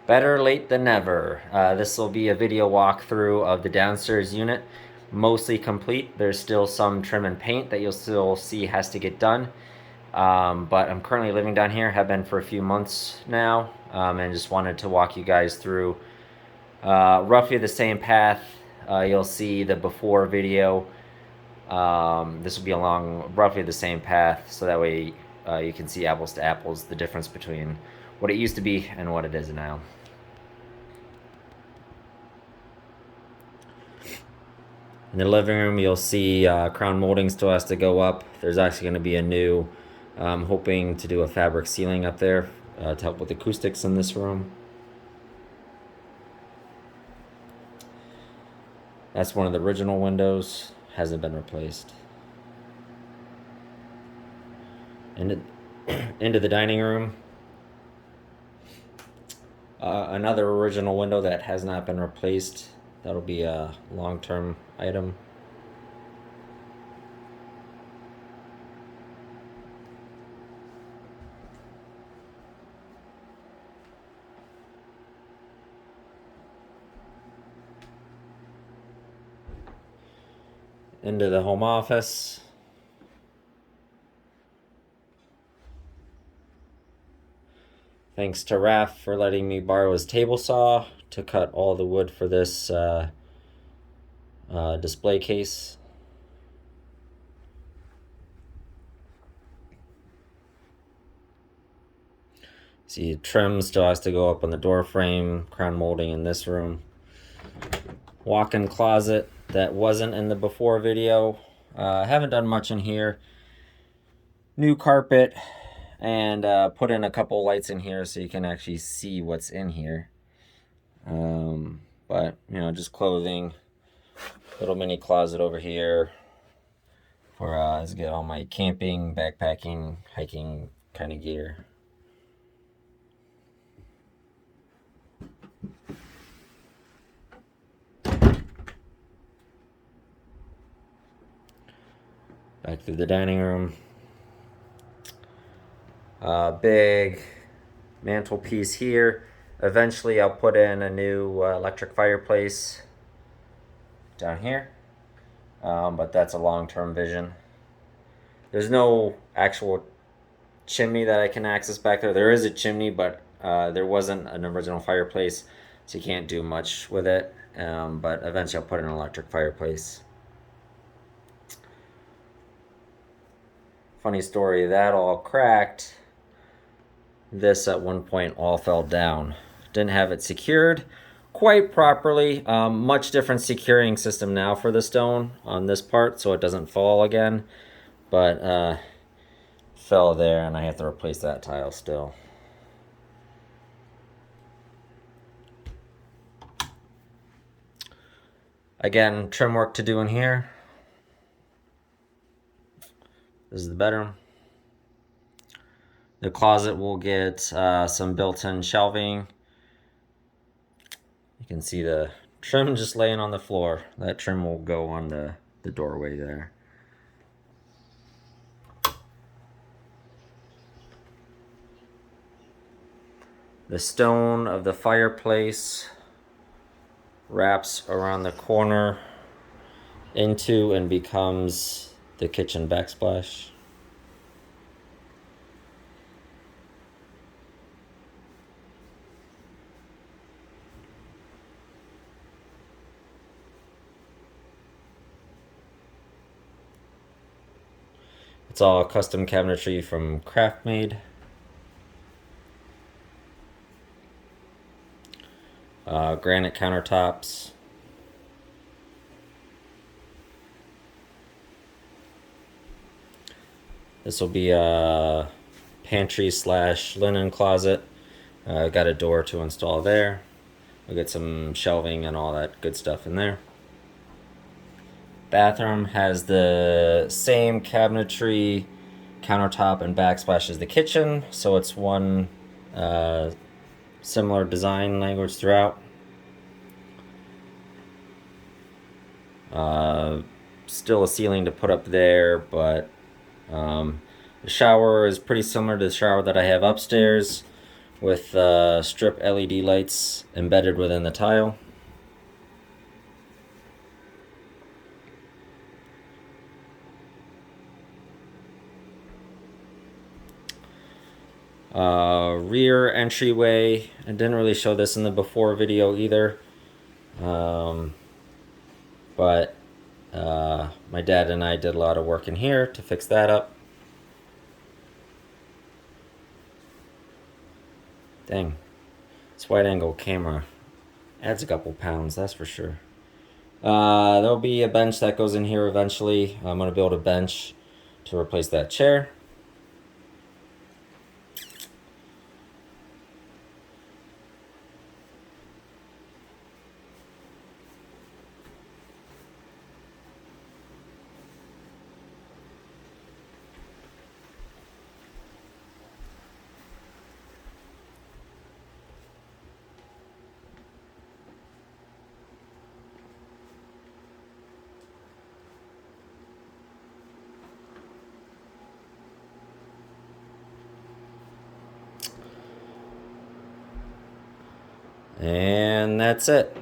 Better late than never. This will be a video walkthrough of the downstairs unit, mostly complete. There's still some trim and paint that you'll still see has to get done. But I'm currently living down here, have been for a few months now, and just wanted to walk you guys through roughly the same path. You'll see the before video. This will be along roughly the same path, so that way you can see apples to apples the difference between what it used to be and what it is now. In the living room, you'll see crown molding still has to go up. There's actually going to be a new, hoping to do a fabric ceiling up there to help with acoustics in this room. That's one of the original windows, hasn't been replaced. Into the dining room. Another original window that has not been replaced. That'll be a long-term item. Into the home office. Thanks to Raph for letting me borrow his table saw to cut all the wood for this display case. See, trim still has to go up on the door frame, crown molding in this room. Walk-in closet that wasn't in the before video. Haven't done much in here. New carpet, and put in a couple lights in here so you can actually see what's in here. But, you know, just clothing. Little mini closet over here for to get all my camping, backpacking, hiking kind of gear. Back to the dining room. Big mantelpiece here. Eventually I'll put in a new electric fireplace down here, but that's a long-term vision. There's no actual chimney that I can access back there. There is a chimney, but there wasn't an original fireplace, so you can't do much with it. But eventually I'll put in an electric fireplace. Funny story, that all cracked. This at one point all fell down. Didn't have it secured quite properly. Much different securing system now for the stone on this part so it doesn't fall again. But fell there and I have to replace that tile still. Again, trim work to do in here. This is the bedroom. The closet will get some built-in shelving. You can see the trim just laying on the floor. That trim will go on the doorway there. The stone of the fireplace wraps around the corner into and becomes the kitchen backsplash. It's all custom cabinetry from Craftmade. Granite countertops. This will be a pantry / linen closet. Got a door to install there. We'll get some shelving and all that good stuff in there. Bathroom has the same cabinetry, countertop, and backsplash as the kitchen, so it's one similar design language throughout. Still a ceiling to put up there, but the shower is pretty similar to the shower that I have upstairs. with strip LED lights embedded within the tile. Rear entryway. I didn't really show this in the before video either, but my dad and I did a lot of work in here to fix that up. Dang, this wide angle camera adds a couple pounds, that's for sure. There'll be a bench that goes in here eventually. I'm going to build a bench to replace that chair. And that's it.